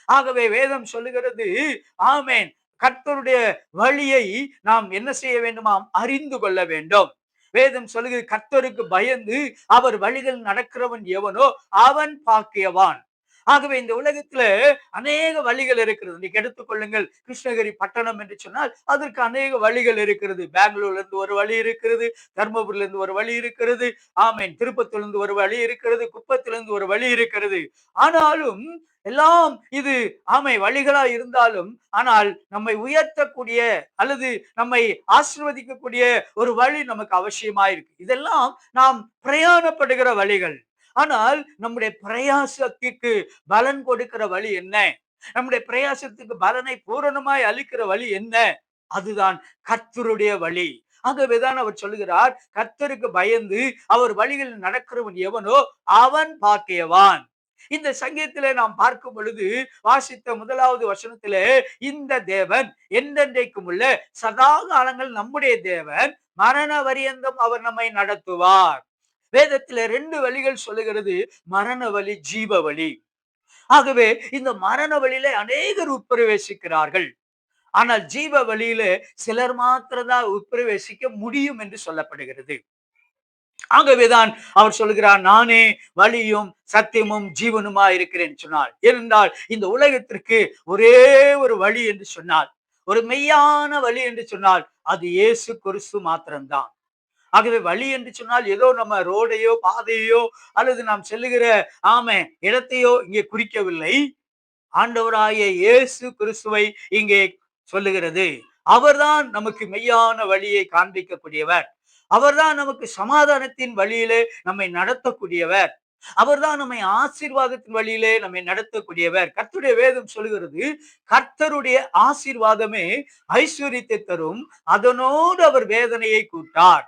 ஆகவே வேதம் சொல்லுகிறது, ஆமென், கர்த்தருடைய வழியை நாம் என்ன செய்ய வேண்டுமாம்? அறிந்து கொள்ள வேண்டும். வேதம் சொல்லுகிறது, கர்த்தருக்கு பயந்து அவர் வழிகள் நடக்கிறவன் எவனோ அவன் பாக்கியவான். ஆகவே இந்த உலகத்துல அநேக வழிகள் இருக்கிறது. இன்னைக்கு எடுத்துக்கொள்ளுங்கள், கிருஷ்ணகிரி பட்டணம் என்று சொன்னால் அதற்கு அநேக வழிகள் இருக்கிறது. பெங்களூர்ல இருந்து ஒரு வழி இருக்கிறது, தர்மபுரியில இருந்து ஒரு வழி இருக்கிறது, ஆமேன், திருப்பத்தூர்ல இருந்து ஒரு வழி இருக்கிறது, குப்பத்திலிருந்து ஒரு வழி இருக்கிறது. ஆனாலும் எல்லாம் இது ஆமை வழிகளா இருந்தாலும், ஆனால் நம்மை உயர்த்தக்கூடிய அல்லது நம்மை ஆசீர்வதிக்கக்கூடிய ஒரு வழி நமக்கு அவசியமா இருக்கு. இதெல்லாம் நாம் பிரயாணப்படுகிற வழிகள். ஆனால் நம்முடைய பிரயாசத்திற்கு பலன் கொடுக்கிற வழி என்ன? நம்முடைய பிரயாசத்துக்கு பலனை பூரணமாய் அளிக்கிற வழி என்ன? அதுதான் கர்த்தருடைய வழி. ஆகவேதான் அவர் சொல்லுகிறார், கர்த்தருக்கு பயந்து அவர் வழிகளில் நடக்கிறவன் எவனோ அவன் பாக்கியவான். இந்த சங்கீதத்திலே நாம் பார்க்கும் பொழுது வாசித்த முதலாவது வசனத்திலே, இந்த தேவன் என்றென்றைக்கும் உள்ள சதா காலங்கள் நம்முடைய தேவன், மரண பரியந்தம் அவர் நம்மை நடத்துவார். வேதத்திலே 2 வழிகள் சொல்லுகிறது, மரண வழி, ஜீவ வழி. ஆகவே இந்த மரண வழியிலே அநேகர் உட்பிரவேசிக்கிறார்கள். ஆனால் ஜீவ வழியிலே சிலர் மாத்திரம்தான் உட்பிரவேசிக்க முடியும் என்று சொல்லப்படுகிறது. ஆகவேதான் அவர் சொல்கிறார், நானே வழியும் சத்தியமும் ஜீவனுமா இருக்கிறேன் சொன்னார். ஏனென்றால் இந்த உலகத்திற்கு ஒரே ஒரு வழி என்று சொன்னால், ஒரு மெய்யான வழி என்று சொன்னால் அது இயேசு கிறிஸ்து மாத்திரம்தான். ஆகவே வழி என்று சொன்னால் ஏதோ நம்ம ரோடையோ பாதையோ அல்லது நாம் செல்லுகிற ஆமை இடத்தையோ இங்கே குறிக்கவில்லை. ஆண்டவராகிய இயேசு கிறிஸ்துவை இங்கே சொல்லுகிறது. அவர்தான் நமக்கு மெய்யான வழியை காண்பிக்கக்கூடியவர். அவர்தான் நமக்கு சமாதானத்தின் வழியிலே நம்மை நடத்தக்கூடியவர். அவர்தான் நம்மை ஆசீர்வாதத்தின் வழியிலே நம்மை நடத்தக்கூடியவர். கர்த்தருடைய வேதம் சொல்லுகிறது, கர்த்தருடைய ஆசீர்வாதமே ஐஸ்வர்யத்தை தரும், அதனோடு அவர் வேதனையை கூட்டார்.